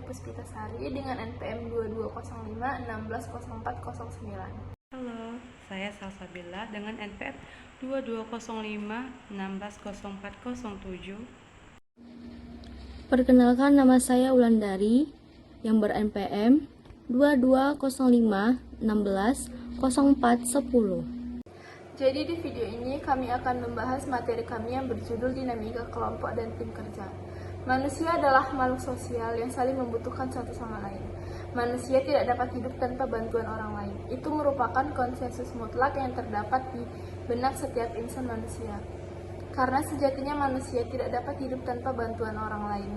Puspitasari dengan NPM 2205 160409. Halo, saya Salsabila dengan NPM 2205 160407. Perkenalkan, nama saya Wulandari yang ber-NPM 2205 160410. Jadi di video ini kami akan membahas materi kami yang berjudul dinamika kelompok dan tim kerja. Manusia adalah makhluk sosial yang saling membutuhkan satu sama lain. Manusia tidak dapat hidup tanpa bantuan orang lain. Itu merupakan konsensus mutlak yang terdapat di benak setiap insan manusia. Karena sejatinya manusia tidak dapat hidup tanpa bantuan orang lain.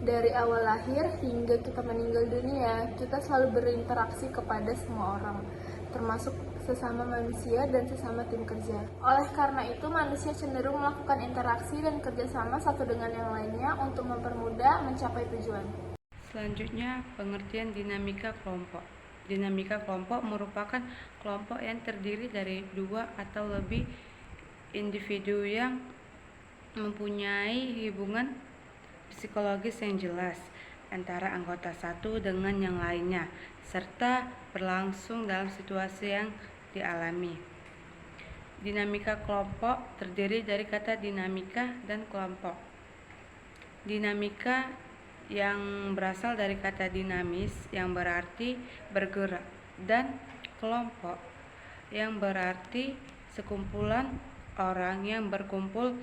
Dari awal lahir hingga kita meninggal dunia, kita selalu berinteraksi kepada semua orang, termasuk sesama manusia dan sesama tim kerja. Oleh karena itu, manusia cenderung melakukan interaksi dan kerjasama satu dengan yang lainnya untuk mempermudah mencapai tujuan. Selanjutnya, pengertian dinamika kelompok. Dinamika kelompok merupakan kelompok yang terdiri dari dua atau lebih individu yang mempunyai hubungan psikologis yang jelas antara anggota satu dengan yang lainnya, serta berlangsung dalam situasi yang dialami. Dinamika kelompok terdiri dari kata dinamika dan kelompok. Dinamika yang berasal dari kata dinamis yang berarti bergerak, dan kelompok yang berarti sekumpulan orang yang berkumpul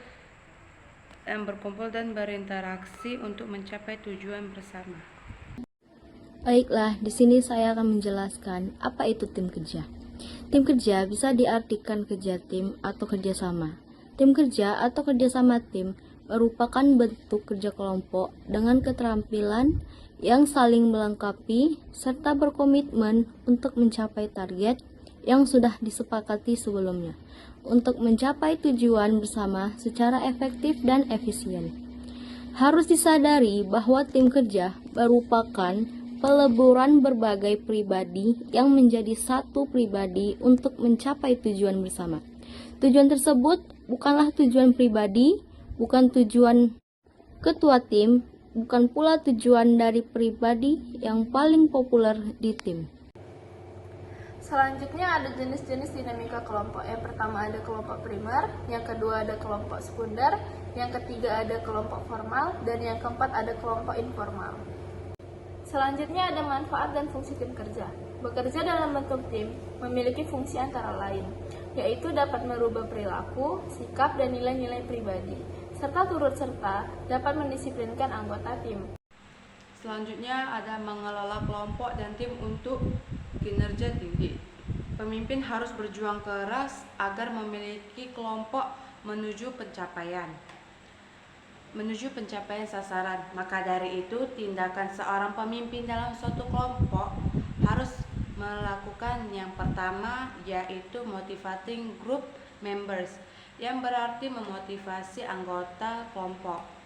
dan berinteraksi untuk mencapai tujuan bersama. Baiklah, di sini saya akan menjelaskan apa itu tim kerja. Tim kerja bisa diartikan kerja tim atau kerjasama. Tim kerja atau kerjasama tim merupakan bentuk kerja kelompok dengan keterampilan yang saling melengkapi serta berkomitmen untuk mencapai target yang sudah disepakati sebelumnya untuk mencapai tujuan bersama secara efektif dan efisien. Harus disadari bahwa tim kerja merupakan peleburan berbagai pribadi yang menjadi satu pribadi untuk mencapai tujuan bersama. Tujuan tersebut bukanlah tujuan pribadi, bukan tujuan ketua tim, bukan pula tujuan dari pribadi yang paling populer di tim. Selanjutnya ada jenis-jenis dinamika kelompok. Yang pertama ada kelompok primer, yang kedua ada kelompok sekunder, yang ketiga ada kelompok formal, dan yang keempat ada kelompok informal. Selanjutnya ada manfaat dan fungsi tim kerja. Bekerja dalam bentuk tim memiliki fungsi antara lain, yaitu dapat merubah perilaku, sikap, dan nilai-nilai pribadi, serta turut serta dapat mendisiplinkan anggota tim. Selanjutnya ada mengelola kelompok dan tim untuk kinerja tinggi. Pemimpin harus berjuang keras agar memiliki kelompok menuju pencapaian sasaran. Maka dari itu, tindakan seorang pemimpin dalam suatu kelompok harus melakukan yang pertama, yaitu motivating group members, yang berarti memotivasi anggota kelompok.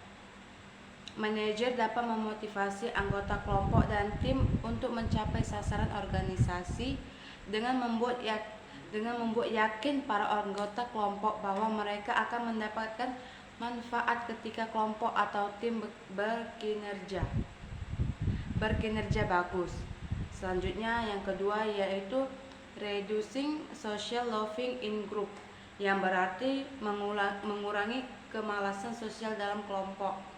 Manajer dapat memotivasi anggota kelompok dan tim untuk mencapai sasaran organisasi dengan membuat yakin para anggota kelompok bahwa mereka akan mendapatkan manfaat ketika kelompok atau tim berkinerja bagus. Selanjutnya yang kedua yaitu reducing social loafing in group, yang berarti mengurangi kemalasan sosial dalam kelompok.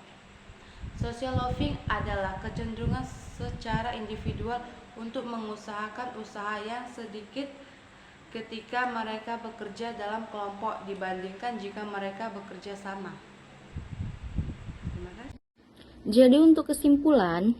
Social loafing adalah kecenderungan secara individual untuk mengusahakan usaha yang sedikit ketika mereka bekerja dalam kelompok dibandingkan jika mereka bekerja sama. Jadi untuk kesimpulan,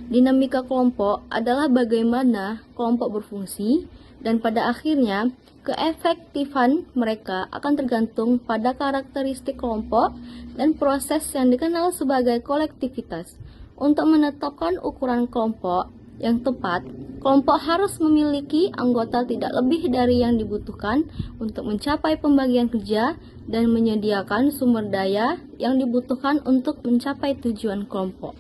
dinamika kelompok adalah bagaimana kelompok berfungsi dan pada akhirnya keefektifan mereka akan tergantung pada karakteristik kelompok dan proses yang dikenal sebagai kolektivitas. Untuk menetapkan ukuran kelompok yang tepat, kelompok harus memiliki anggota tidak lebih dari yang dibutuhkan untuk mencapai pembagian kerja dan menyediakan sumber daya yang dibutuhkan untuk mencapai tujuan kelompok.